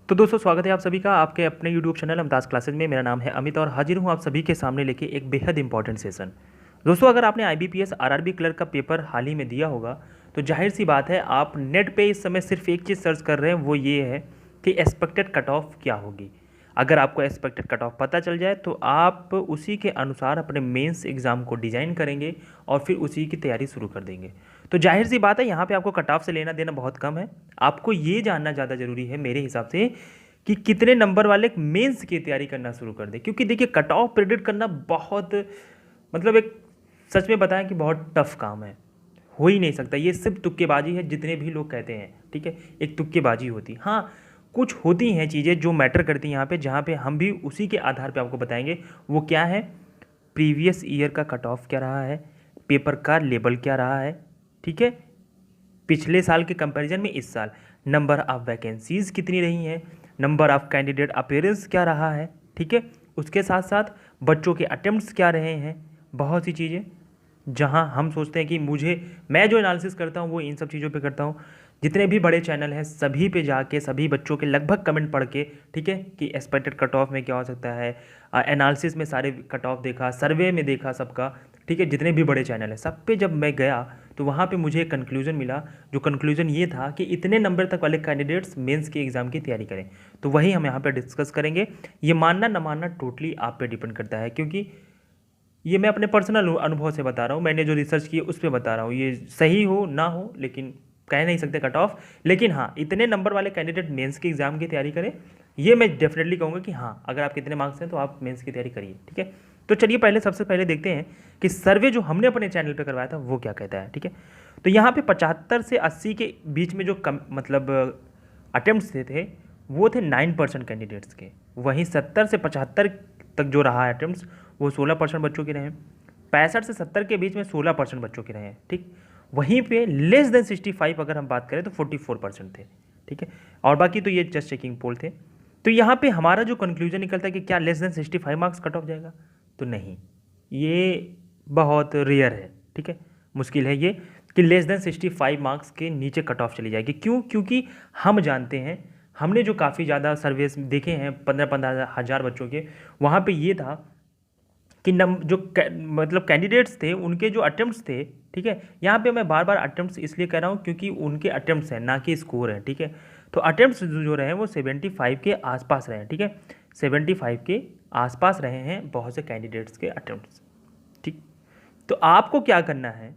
तो दोस्तों स्वागत है आप सभी का आपके अपने YouTube चैनल अमताज क्लासेज में। मेरा नाम है अमित और हाजिर हूँ आप सभी के सामने लेके एक बेहद इंपॉर्टेंट सेशन। दोस्तों अगर आपने IBPS RRB क्लर्क का पेपर हाल ही में दिया होगा तो जाहिर सी बात है आप नेट पे इस समय सिर्फ एक चीज़ सर्च कर रहे हैं, वो ये है कि एक्सपेक्टेड कट ऑफ क्या होगी। अगर आपको एक्सपेक्टेड कट ऑफ पता चल जाए तो आप उसी के अनुसार अपने मेंस एग्ज़ाम को डिज़ाइन करेंगे और फिर उसी की तैयारी शुरू कर देंगे। तो जाहिर सी बात है यहाँ पे आपको कट ऑफ से लेना देना बहुत कम है। आपको ये जानना ज़्यादा ज़रूरी है मेरे हिसाब से कि कितने नंबर वाले मेंस की तैयारी करना शुरू कर दें, क्योंकि देखिए कट ऑफ प्रेडिक्ट करना बहुत एक सच में बताएं कि बहुत टफ काम है, हो ही नहीं सकता। ये सिर्फ तुक्केबाजी है, जितने भी लोग कहते हैं, ठीक है, एक तुक्केबाजी होती। हाँ, कुछ होती हैं चीज़ें जो मैटर करती हैं यहाँ पे, जहाँ पे हम भी उसी के आधार पे आपको बताएंगे। वो क्या है? प्रीवियस ईयर का कट ऑफ क्या रहा है, पेपर का लेवल क्या रहा है, ठीक है, पिछले साल के कंपैरिजन में इस साल नंबर ऑफ वैकेंसीज़ कितनी रही हैं, नंबर ऑफ कैंडिडेट अपीयरेंस क्या रहा है, ठीक है, उसके साथ साथ बच्चों के अटेम्प्ट्स क्या रहे हैं। बहुत सी चीज़ें जहां हम सोचते हैं कि मैं जो एनालिसिस करता हूं वो इन सब चीज़ों पे करता हूं। जितने भी बड़े चैनल हैं सभी पे जाके सभी बच्चों के लगभग कमेंट पढ़ के, ठीक है, कि एक्सपेक्टेड कट ऑफ में क्या हो सकता है, एनालिसिस में सारे कट ऑफ देखा, सर्वे में देखा सबका, ठीक है, जितने भी बड़े चैनल हैं सब पे जब मैं गया तो वहाँ पे मुझे एक कंक्लूजन मिला। जो कंक्लूजन ये था कि इतने नंबर तक वाले कैंडिडेट्स मेंस के एग्ज़ाम की तैयारी करें। तो वही हम यहाँ पे डिस्कस करेंगे। ये मानना ना मानना टोटली आप पे डिपेंड करता है, क्योंकि ये मैं अपने पर्सनल अनुभव से बता रहा हूँ, मैंने जो रिसर्च की है उस पर बता रहा हूँ। ये सही हो ना हो लेकिन कह नहीं सकते कट ऑफ, लेकिन हाँ इतने नंबर वाले कैंडिडेट मेंस के एग्ज़ाम की तैयारी करें, ये मैं डेफिनेटली कहूँगा कि हाँ अगर आपके इतने मार्क्स हैं तो आप मेंस की तैयारी करिए, ठीक है। तो चलिए सबसे पहले देखते हैं कि सर्वे जो हमने अपने चैनल पे करवाया था वो क्या कहता है, ठीक है। तो यहाँ पे 75 से 80 के बीच में जो अटेम्प्ट्स थे वो थे 9% कैंडिडेट्स के। वहीं 70 से 75 तक जो रहा है अटेम्प्ट्स वो 16% बच्चों के रहे। 65 से 70 के बीच में 16% बच्चों के रहे, ठीक। वहीं पे लेस देन 65 अगर हम बात करें तो 44% थे, ठीक है। और बाकी तो ये जस्ट चेकिंग पोल थे। तो यहाँ पे हमारा जो कंक्लूजन निकलता है कि क्या less than 65 marks cut off जाएगा, तो नहीं, ये बहुत रेयर है, ठीक है, मुश्किल है ये कि लेस देन 65 मार्क्स के नीचे कट ऑफ चली जाएगी। क्यों? क्योंकि हम जानते हैं, हमने जो काफ़ी ज़्यादा सर्वेस देखे हैं 15-15 हज़ार बच्चों के, वहाँ पे ये था कि कैंडिडेट्स थे उनके जो अटेम्प्ट्स थे, ठीक है, यहाँ पे मैं बार बार अटेम्प्ट्स इसलिए कह रहा हूँ क्योंकि उनके अटेम्प्ट्स हैं ना कि स्कोर है, ठीक है। तो अटेम्प्ट्स जो रहे हैं वो 75 के आसपास रहे हैं, ठीक है, 75 के आसपास रहे हैं बहुत से कैंडिडेट्स के अटेम्प्ट्स, ठीक। तो आपको क्या करना है,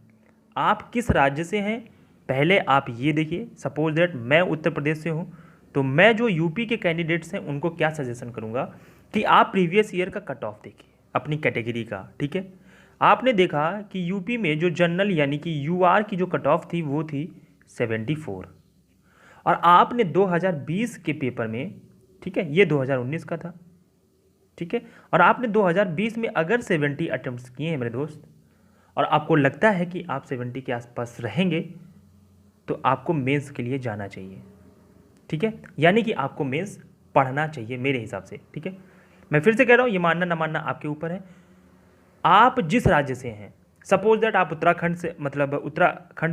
आप किस राज्य से हैं पहले आप ये देखिए। सपोज दैट मैं उत्तर प्रदेश से हूँ, तो मैं जो यूपी के कैंडिडेट्स हैं उनको क्या सजेशन करूँगा कि आप प्रीवियस ईयर का कट ऑफ देखिए अपनी कैटेगरी का, ठीक है। आपने देखा कि यूपी में जो जनरल यानी कि यूआर की जो कट ऑफ थी वो थी 74, और आपने 2020 के पेपर में, ठीक है, ये 2019 का था, ठीक है, और आपने 2020 में अगर 70 अटेम्प्ट्स किए हैं मेरे दोस्त, और आपको लगता है कि आप 70 के आसपास रहेंगे, तो आपको मेंस के लिए जाना चाहिए, ठीक है, यानी कि आपको मेंस पढ़ना चाहिए मेरे हिसाब से, ठीक है। मैं फिर से कह रहा हूँ ये मानना ना मानना आपके ऊपर है। आप जिस राज्य से हैं, सपोज दैट आप उत्तराखंड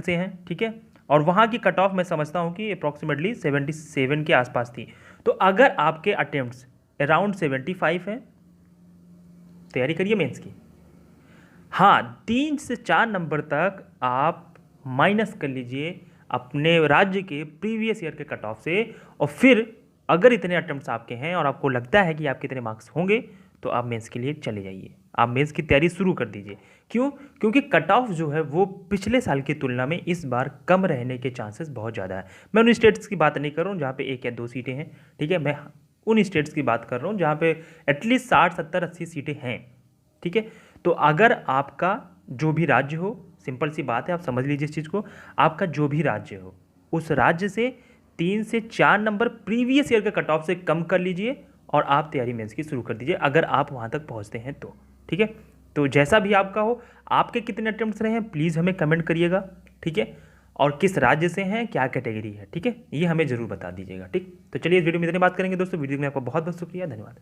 से हैं, ठीक है, और वहाँ की कट ऑफ मैं समझता हूँ कि अप्रॉक्सीमेटली 77 के आसपास थी। तो अगर आपके अटेम्प्ट्स अराउंड 75 हैं, तैयारी करिए मेंस की। हाँ, 3 से 4 नंबर तक आप माइनस कर लीजिए अपने राज्य के प्रीवियस ईयर के कट ऑफ से, और फिर अगर इतने अटेम्प्ट्स आपके हैं और आपको लगता है कि आपके इतने मार्क्स होंगे तो आप मेंस के लिए चले जाइए, आप मेंस की तैयारी शुरू कर दीजिए। क्यों? क्योंकि कट ऑफ जो है वो पिछले साल की तुलना में इस बार कम रहने के चांसेस बहुत ज़्यादा है। मैं उन स्टेट्स की बात नहीं कर रहा हूँ जहाँ पे 1 या 2 सीटें हैं, ठीक है, मैं उन स्टेट्स की बात कर रहा हूँ जहाँ पे एटलीस्ट 60, 70, 80 सीटें हैं, ठीक है। तो अगर आपका जो भी राज्य हो, सिंपल सी बात है, आप समझ लीजिए इस चीज़ को, आपका जो भी राज्य हो उस राज्य से 3 से 4 नंबर प्रीवियस ईयर के कट ऑफ से कम कर लीजिए और आप तैयारी मेंस की शुरू कर दीजिए, अगर आप वहाँ तक पहुँचते हैं तो, ठीक है। तो जैसा भी आपका हो, आपके कितने अटेम्प्ट्स रहे हैं प्लीज़ हमें कमेंट करिएगा, ठीक है, और किस राज्य से हैं, क्या कैटेगरी है, ठीक है, ये हमें ज़रूर बता दीजिएगा, ठीक। तो चलिए इस वीडियो में इतनी बात करेंगे दोस्तों। वीडियो में आपका बहुत बहुत शुक्रिया, धन्यवाद।